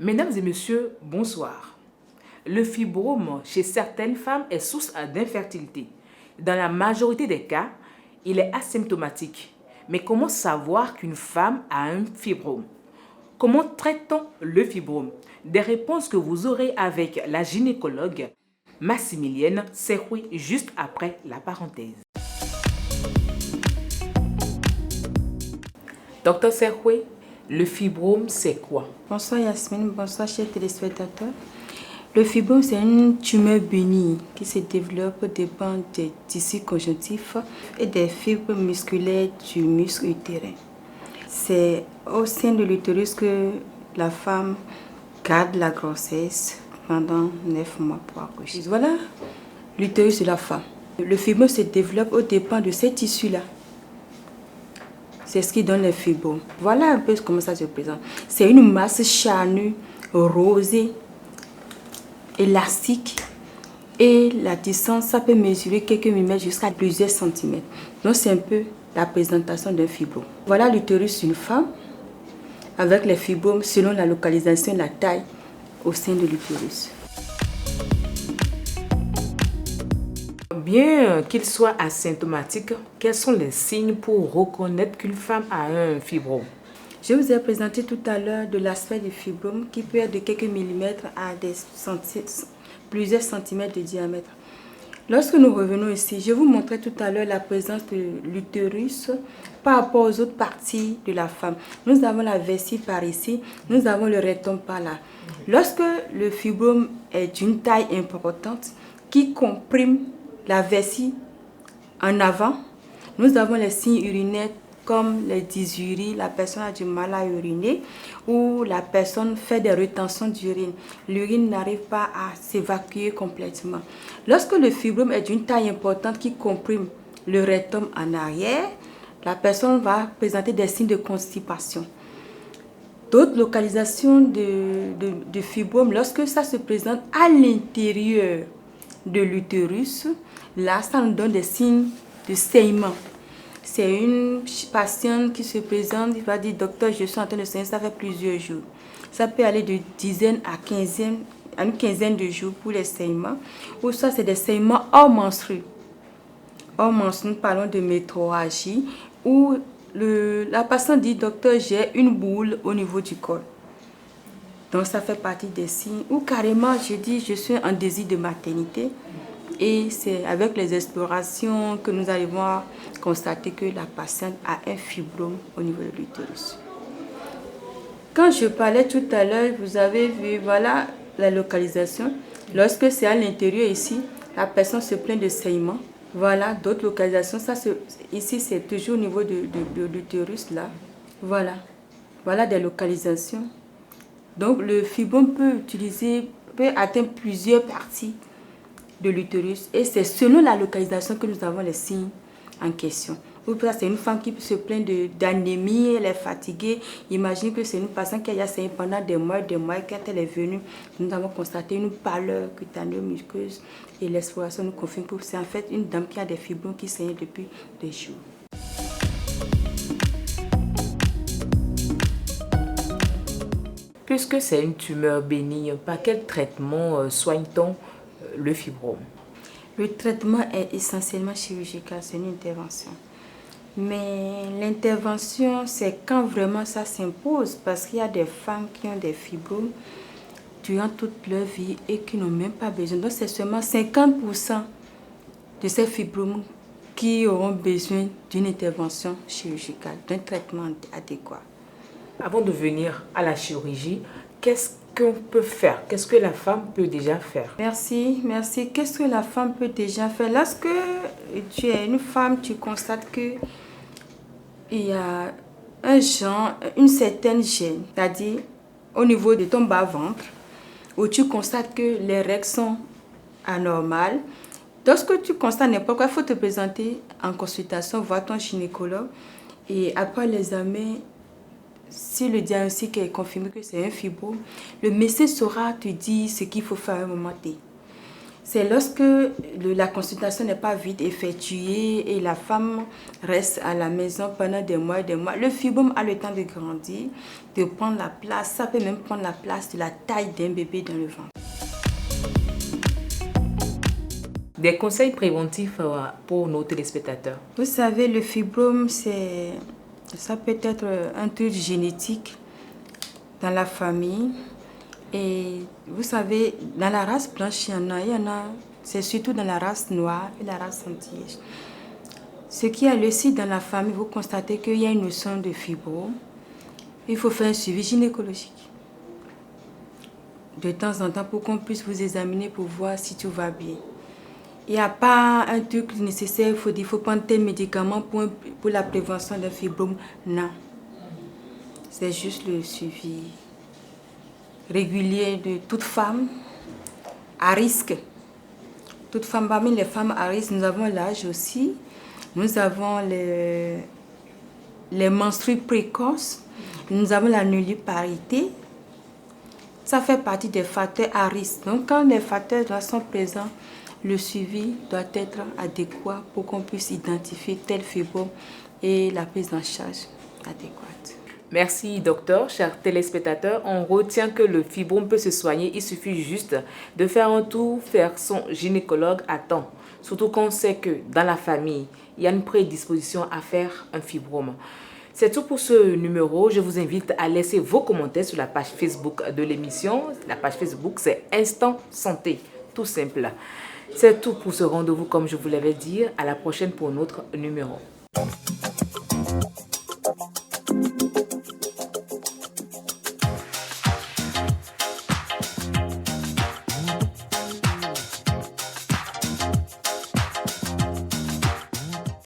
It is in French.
Mesdames et messieurs, bonsoir. Le fibrome chez certaines femmes est source d'infertilité. Dans la majorité des cas, il est asymptomatique. Mais comment savoir qu'une femme a un fibrome? Comment traite-t-on le fibrome? Des réponses que vous aurez avec la gynécologue Maximilienne Serroui juste après la parenthèse. Docteur Serroui, le fibrome, c'est quoi? Bonsoir Yasmine, bonsoir chers téléspectateurs. Le fibrome, c'est une tumeur bénigne qui se développe au dépend des tissus conjonctifs et des fibres musculaires du muscle utérin. C'est au sein de l'utérus que la femme garde la grossesse pendant 9 mois pour accoucher. Voilà l'utérus de la femme. Le fibrome se développe au dépend de ces tissus-là. C'est ce qui donne les fibromes. Voilà un peu comment ça se présente. C'est une masse charnue, rosée, élastique. Et la distance, ça peut mesurer quelques millimètres jusqu'à plusieurs centimètres. Donc c'est un peu la présentation d'un fibrome. Voilà l'utérus d'une femme avec les fibromes selon la localisation et la taille au sein de l'utérus. Bien qu'il soit asymptomatique, quels sont les signes pour reconnaître qu'une femme a un fibrome? Je vous ai présenté tout à l'heure de l'aspect du fibrome qui peut être de quelques millimètres à plusieurs centimètres de diamètre. Lorsque nous revenons ici, je vous montrais tout à l'heure la présence de l'utérus par rapport aux autres parties de la femme. Nous avons la vessie par ici, nous avons le rectum par là. Lorsque le fibrome est d'une taille importante qui comprime la vessie en avant, nous avons les signes urinaires comme les dysuries, la personne a du mal à uriner ou la personne fait des rétentions d'urine. L'urine n'arrive pas à s'évacuer complètement. Lorsque le fibrome est d'une taille importante qui comprime le rectum en arrière, la personne va présenter des signes de constipation. D'autres localisations de fibrome, lorsque ça se présente à l'intérieur de l'utérus, là, ça nous donne des signes de saignement. C'est une patiente qui se présente, il va dire, docteur, je suis en train de saigner, ça fait plusieurs jours. Ça peut aller de dizaines à une quinzaine de jours pour les saignements. Ou soit c'est des saignements hors menstrues. Hors menstrues, nous parlons de métrorragie. Ou la patiente dit, docteur, j'ai une boule au niveau du col. Donc ça fait partie des signes. Ou carrément, je dis, je suis en désir de maternité. Et c'est avec les explorations que nous arrivons à constater que la patiente a un fibrome au niveau de l'utérus. Quand je parlais tout à l'heure, vous avez vu, voilà la localisation. Lorsque c'est à l'intérieur ici, la personne se plaint de saignement. Voilà d'autres localisations. Ici, c'est toujours au niveau de l'utérus là. Voilà des localisations. Donc le fibrome peut atteindre plusieurs parties de l'utérus et c'est selon la localisation que nous avons les signes en question. Ou c'est une femme qui se plaint d'anémie, elle est fatiguée. Imagine que c'est une patiente qui a saigné pendant des mois, quand elle est venue, nous avons constaté une pâleur cutanée muqueuse et l'exploration nous confirme que c'est en fait une dame qui a des fibromes qui saignent depuis des jours. Puisque c'est une tumeur bénigne, par quel traitement soigne-t-on le fibrome? Le traitement est essentiellement chirurgical, c'est une intervention. Mais l'intervention, c'est quand vraiment ça s'impose, parce qu'il y a des femmes qui ont des fibromes durant toute leur vie et qui n'ont même pas besoin. Donc c'est seulement 50% de ces fibromes qui auront besoin d'une intervention chirurgicale, d'un traitement adéquat. Avant de venir à la chirurgie, qu'est-ce qu'on peut faire? Qu'est-ce que la femme peut déjà faire? Merci. Qu'est-ce que la femme peut déjà faire? Lorsque tu es une femme, tu constates qu'il y a une certaine gêne, c'est-à-dire au niveau de ton bas-ventre, où tu constates que les règles sont anormales. Lorsque tu constates n'importe quoi, il faut te présenter en consultation, voir ton gynécologue et après l'examen, si le diagnostic est confirmé que c'est un fibrome, le médecin saura te dire ce qu'il faut faire à un moment T. C'est lorsque la consultation n'est pas vite effectuée et la femme reste à la maison pendant des mois et des mois. Le fibrome a le temps de grandir, de prendre la place. Ça peut même prendre la place de la taille d'un bébé dans le ventre. Des conseils préventifs pour nos téléspectateurs. Vous savez, le fibrome, ça peut être un truc génétique dans la famille. Et vous savez, dans la race blanche, il y en a, c'est surtout dans la race noire et la race antillaise. Ce qui a le site dans la famille, vous constatez qu'il y a une notion de fibrome. Il faut faire un suivi gynécologique de temps en temps pour qu'on puisse vous examiner pour voir si tout va bien. Il n'y a pas un truc nécessaire, il faut prendre tel médicament pour la prévention d'un fibrome. Non. C'est juste le suivi régulier de toute femme à risque. Toute femme, parmi les femmes à risque, nous avons l'âge aussi. Nous avons les menstrues précoces. Nous avons la nulliparité. Ça fait partie des facteurs à risque. Donc quand les facteurs là sont présents, le suivi doit être adéquat pour qu'on puisse identifier tel fibrome et la prise en charge adéquate. Merci docteur. Chers téléspectateurs, on retient que le fibrome peut se soigner. Il suffit juste de faire un tour, faire son gynécologue à temps. Surtout qu'on sait que dans la famille, il y a une prédisposition à faire un fibrome. C'est tout pour ce numéro. Je vous invite à laisser vos commentaires sur la page Facebook de l'émission. La page Facebook, c'est Instant Santé. Tout simple. C'est tout pour ce rendez-vous, comme je vous l'avais dit. À la prochaine pour un autre numéro.